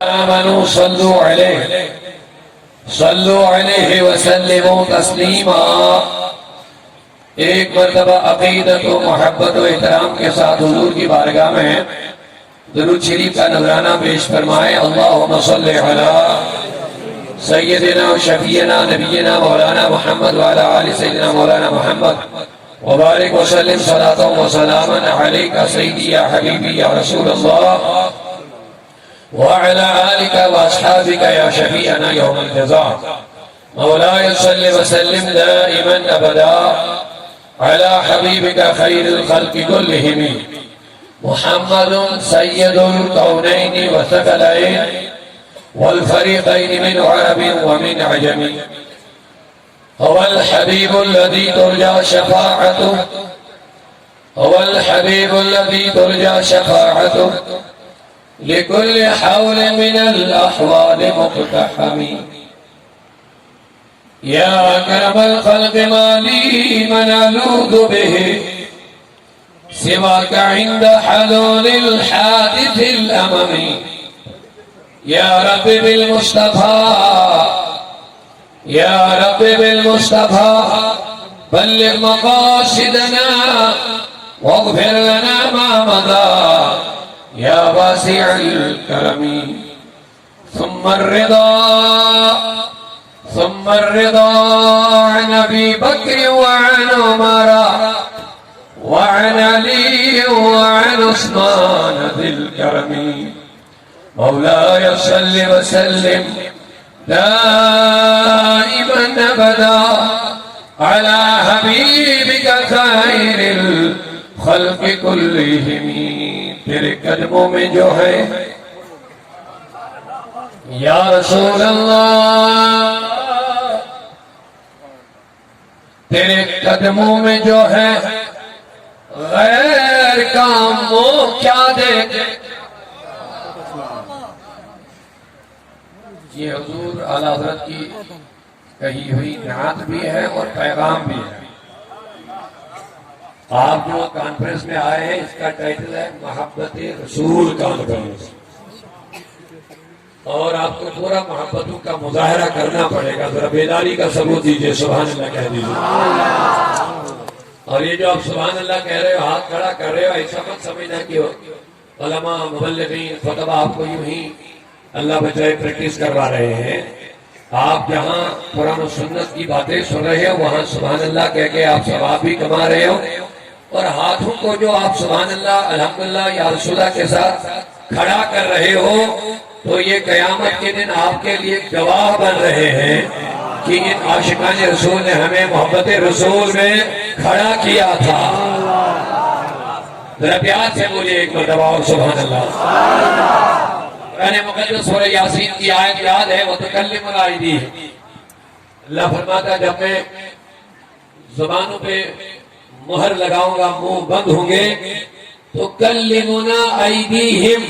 آمنوا صلوا علیہ وسلموا تسلیما۔ ایک مرتبہ عقیدت و محبت و احترام کے ساتھ حضور کی بارگاہ میں درود شریف کا نذرانہ پیش فرمائے۔ اللہم صلی علی سیدنا و شفیعنا نبینا مولانا محمد وعلی آل سیدنا مولانا محمد وبارک وسلم صلاۃ و سلاما علیک سیدی یا حبیبی یا رسول اللہ وعلى آلك وأصحابك يا شفيعنا يوم الجزاء۔ مولاي صل وسلم دائما أبدا على حبيبك خير الخلق كلهم محمد سيد الكونين والثقلين والفريقين من عرب ومن عجم، هو الحبيب الذي ترجى شفاعته، هو الحبيب الذي ترجى شفاعته لكل حول من الأحوال مقتحم۔ يا أكرم الخلق ما لي من ألوذ به سواك عند حلول الحادث الأمم۔ يا رب بالمصطفى يا رب بالمصطفى بلغ مقاصدنا واغفر لنا ما مضى يا واسع الكرم۔ ثم الرضا عن أبي بكر وعن عمر وعن علي وعن عثمان ذي الكرم۔ مولاي صل وسلم دائما أبدا على حبيبك خير الخلق كلهم۔ تیرے قدموں میں جو ہے یا رسول اللہ، تیرے قدموں میں جو ہے غیر کام وہ کیا دیکھ۔ یہ حضور اعلیٰ حضرت کی کہی ہوئی نعت بھی ہے اور پیغام بھی ہے۔ آپ جو کانفرنس میں آئے ہیں اس کا ٹائٹل ہے محبت رسول کانفرنس، اور آپ کو پورا محبتوں کا مظاہرہ کرنا پڑے گا۔ ذرا بیداری کا ثبوت دیجئے، سبحان اللہ کہہ دیجئے۔ اور یہ جو آپ سبحان اللہ کہہ رہے ہو، ہاتھ کھڑا کر رہے ہو، ایسا مت سمجھنا کہ علماء مبلغین خطبہ آپ کو یوں ہی اللہ بچائے پریکٹس کروا رہے ہیں۔ آپ جہاں قرآن و سنت کی باتیں سن رہے ہو وہاں سبحان اللہ کہہ کے آپ ثواب بھی کما رہے ہو، اور ہاتھوں کو جو آپ سبحان اللہ الحمدللہ یا رسول اللہ کے ساتھ کھڑا کر رہے ہو تو یہ قیامت کے دن آپ کے لیے گواہ بن رہے ہیں کہ ان عاشقان رسول نے ہمیں محبت رسول میں کھڑا کیا تھا۔ ذرا پیار سے بولیے ایک مرتبہ اور سبحان اللہ۔ قرآن مقدس سورہ یاسین کی آیت یاد ہے، وَتُكَلِّمُ الْأَيْدِيَ۔ اللہ فرماتا جب میں زبانوں پہ مہر لگاؤں گا منہ بند ہوں گے تو کلمنا ایدیہم،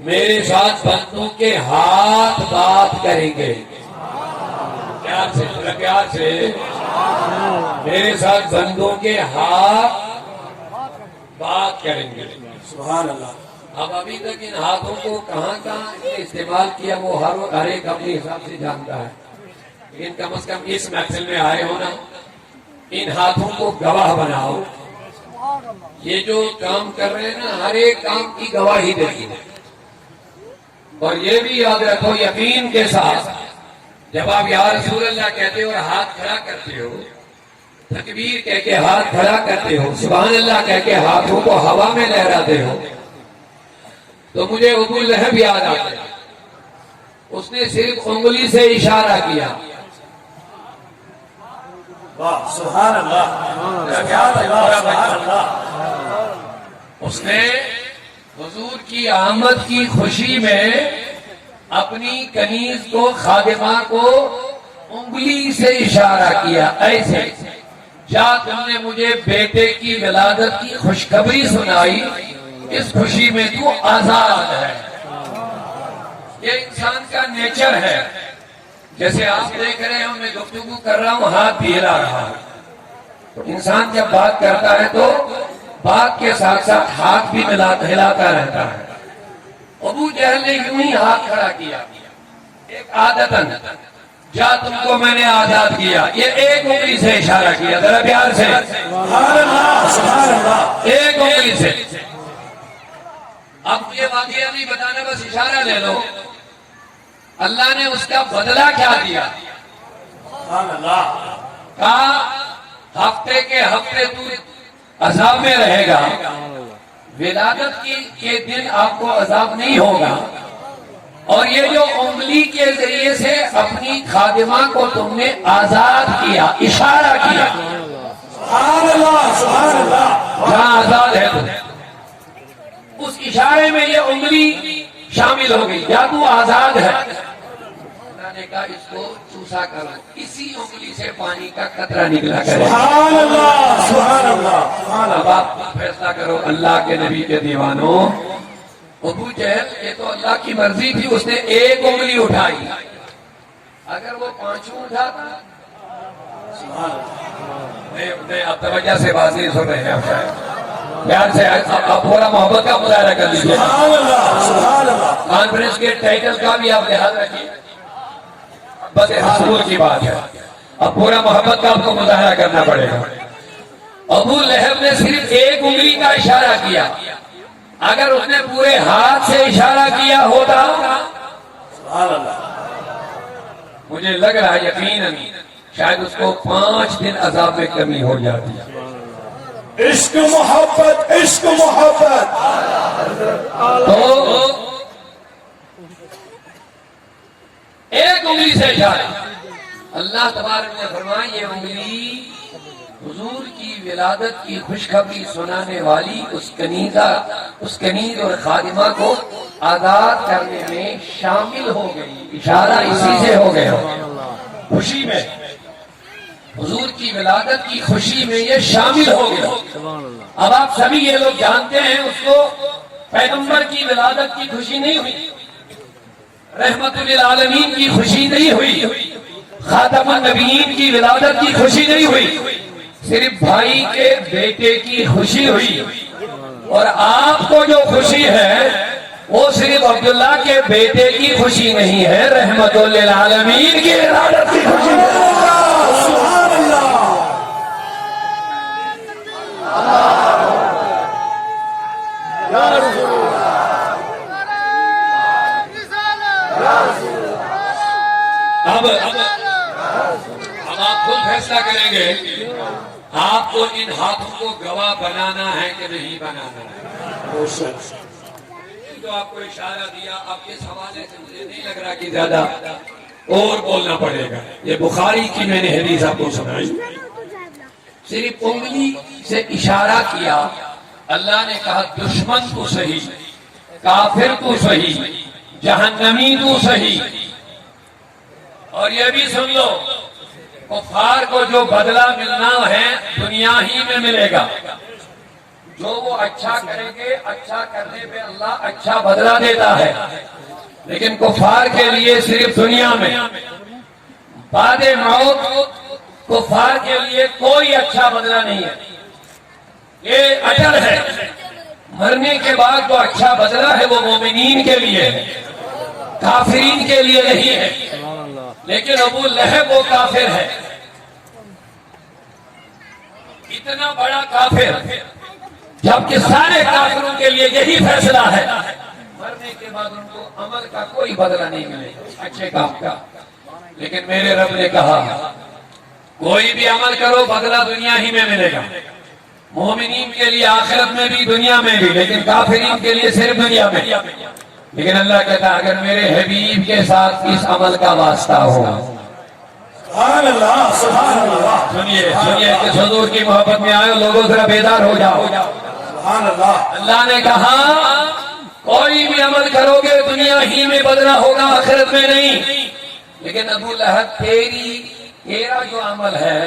میرے ساتھ بندوں کے ہاتھ بات کریں گے۔ پیار سے میرے ساتھ بندوں کے ہاتھ بات کریں گے۔ سبحان اللہ۔ اب ابھی تک ان ہاتھوں کو کہاں کہاں استعمال کیا وہ ہر ایک اپنے حساب سے جانتا ہے، لیکن کم از کم اس محفل میں آئے ہو نا، ان ہاتھوں کو گواہ بناؤ۔ یہ جو کام کر رہے ہیں نا ہر ایک کام کی گواہی دیتی ہے۔ اور یہ بھی یاد رکھو یقین کے ساتھ جب آپ یا رسول اللہ کہتے ہو اور ہاتھ کھڑا کرتے ہو، تکبیر کہہ کے ہاتھ کھڑا کرتے ہو، سبحان اللہ کہہ کے ہاتھوں کو ہوا میں لہراتے ہو، تو مجھے ابو لہب یاد آتا ہے۔ اس نے صرف انگلی سے اشارہ کیا۔ سبحان اللہ۔ اس نے حضور کی آمد کی خوشی میں اپنی کنیز کو خادمہ کو انگلی سے اشارہ کیا، ایسے جا تم نے مجھے بیٹے کی ولادت کی خوشخبری سنائی، اس خوشی میں تو آزاد ہے۔ یہ انسان کا نیچر ہے۔ جیسے آپ دیکھ رہے ہو میں گفتگو کر رہا ہوں، ہاتھ بھی ہلا رہا ہوں۔ انسان جب بات کرتا ہے تو بات کے ساتھ ساتھ ہاتھ بھی ہلاتا رہتا ہے، ابو جہل نے یوں ہی ہاتھ کھڑا کیا، ایک عادتاً، جا تم کو میں نے آزاد کیا، یہ ایک انگلی سے اشارہ کیا، ذرا پیار سے سبحان اللہ سبحان اللہ، ایک انگلی سے۔ اب یہ واقعہ نہیں بتانا، بس اشارہ لے لو، اللہ نے اس کا بدلہ کیا دیا؟ سبحان اللہ، کہا ہفتے کے ہفتے تو عذاب میں رہے گا، ولادت کے دن آپ کو عذاب نہیں ہوگا، اور یہ جو انگلی کے ذریعے سے اپنی خادمہ کو تم نے آزاد کیا، اشارہ کیا، سبحان اللہ سبحان اللہ، جہاں آزاد ہے تو اس اشارے میں یہ انگلی شامل ہو گئی، یا تو آزاد ہے۔ اللہ نے کہا اس کو چوسا کرو، اسی انگلی سے پانی کا قطرہ نکلا کرے، سبحان اللہ سبحان اللہ۔ اب آپ فیصلہ کرو اللہ کے نبی کے دیوانوں، ابو جہل یہ تو اللہ کی مرضی تھی، اس نے ایک انگلی اٹھائی، اگر وہ پانچوں اٹھاتا، سبحان اللہ، اب توجہ سے بات نہیں سن رہے ہیں آپ شاید، پیار سے آپ پورا محبت کا مظاہرہ کر لیجیے، سبحان اللہ سبحان اللہ۔ کانفرنس کے ٹائٹل کا بھی آپ لحاظ رکھیے، بس حضور کی بات ہے، اب پورا محبت کا آپ کو مظاہرہ کرنا پڑے گا۔ ابو لہب نے صرف ایک انگلی کا اشارہ کیا، اگر اس نے پورے ہاتھ سے اشارہ کیا ہوتا، سبحان اللہ، مجھے لگ رہا ہے یقیناً شاید اس کو 5 دن عذاب میں کمی ہو جاتی۔ عشق محبت عشق محبت، تو ایک انگلی سے اشارہ، اللہ تبارک نے فرمایا یہ انگلی حضور کی ولادت کی خوشخبری سنانے والی اس کنیز اور خادمہ کو آزاد کرنے میں شامل ہو گئی، اشارہ اسی سے ہو گیا، خوشی میں، حضور کی ولادت کی خوشی میں یہ شامل ہو گیا۔ اب آپ سبھی یہ لوگ جانتے ہیں اس کو پیغمبر کی ولادت کی خوشی نہیں ہوئی، رحمت للعالمین کی خوشی نہیں ہوئی، خاتم النبیین کی ولادت کی خوشی نہیں ہوئی، صرف بھائی کے بیٹے کی خوشی ہوئی، اور آپ کو جو خوشی ہے وہ صرف عبداللہ کے بیٹے کی خوشی نہیں ہے، رحمت للعالمین کی ولادت کی خوشی ہے۔ سبحان اللہ، اب آپ خود فیصلہ کریں گے آپ کو ان ہاتھوں کو گواہ بنانا ہے کہ نہیں بنانا ہے۔ جو آپ کو اشارہ دیا، اب اس حوالے سے مجھے نہیں لگ رہا کہ زیادہ اور بولنا پڑے گا، یہ بخاری کی میں نے حدیث آپ کو سنائی، صرف انگلی سے اشارہ کیا، اللہ نے کہا دشمن تو صحیح، کافر تو صحیح، جہنمی تو صحیح، اور یہ بھی سن لو کفار کو جو بدلہ ملنا ہے دنیا ہی میں ملے گا، جو وہ اچھا کریں گے اچھا کرنے پہ اللہ اچھا بدلہ دیتا ہے، لیکن کفار کے لیے صرف دنیا میں، بعد موت کفار کے لیے کوئی اچھا بدلہ نہیں ہے، یہ اجل ہے، مرنے کے بعد جو اچھا بدلہ ہے وہ مومنین کے لیے ہے، کافرین کے لیے نہیں ہے، لیکن ابو لہب وہ کافر ہے، اتنا بڑا کافر، جبکہ سارے کافروں کے لیے یہی فیصلہ ہے، مرنے کے بعد ان کو عمل کا کوئی بدلہ نہیں ملے گا اچھے کام کا، لیکن میرے رب نے کہا کوئی بھی عمل کرو بدلہ دنیا ہی میں ملے گا، مومنین کے لیے آخرت میں بھی دنیا میں بھی، لیکن کافرین کے لیے صرف دنیا میں، لیکن اللہ کہتا ہے اگر میرے حبیب کے ساتھ اس عمل کا واسطہ ہو، سبحان اللہ سبحان اللہ، سنیے کہ حضور کی محبت میں آئے لوگوں ذرا بیدار ہو جاؤ، سبحان اللہ، اللہ نے کہا کوئی بھی عمل کرو گے دنیا ہی میں بدلہ ہوگا آخرت میں نہیں، لیکن ابو لہب تیرا جو عمل ہے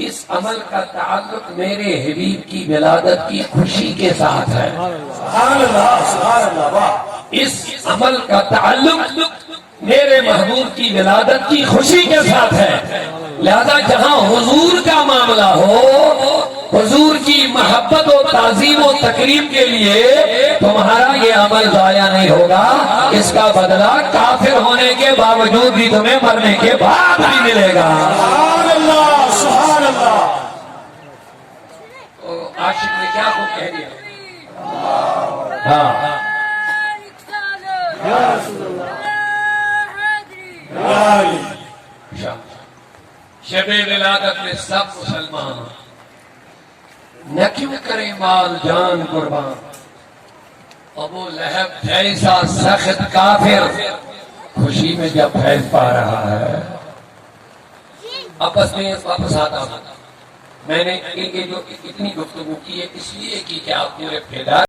اس عمل کا تعلق میرے حبیب کی ولادت کی خوشی کے ساتھ ہے، سبحان اللہ سبحان اللہ، اس عمل کا تعلق میرے محبوب کی ولادت کی خوشی کے ساتھ ہے، لہذا جہاں حضور کا معاملہ ہو، حضور کی محبت و تعظیم و تکریم کے لیے تمہارا یہ عمل ضائع نہیں ہوگا، اس کا بدلہ کافر ہونے کے باوجود بھی تمہیں مرنے کے بعد بھی ملے گا۔ سبحان اللہ سبحان اللہ۔ تو عاشق نے کیا کو کہہ دیا؟ ہاں شب ولادت میں سب مسلمان نہ کیوں کریں مال جان قربان، ابو لہب جیسا سخت کافر خوشی میں جب فیض پا رہا ہے۔ آپس میں واپس آتا ہوں، میں نے جو اتنی گفتگو کی ہے اس لیے کی کہ آپ پورے بیدار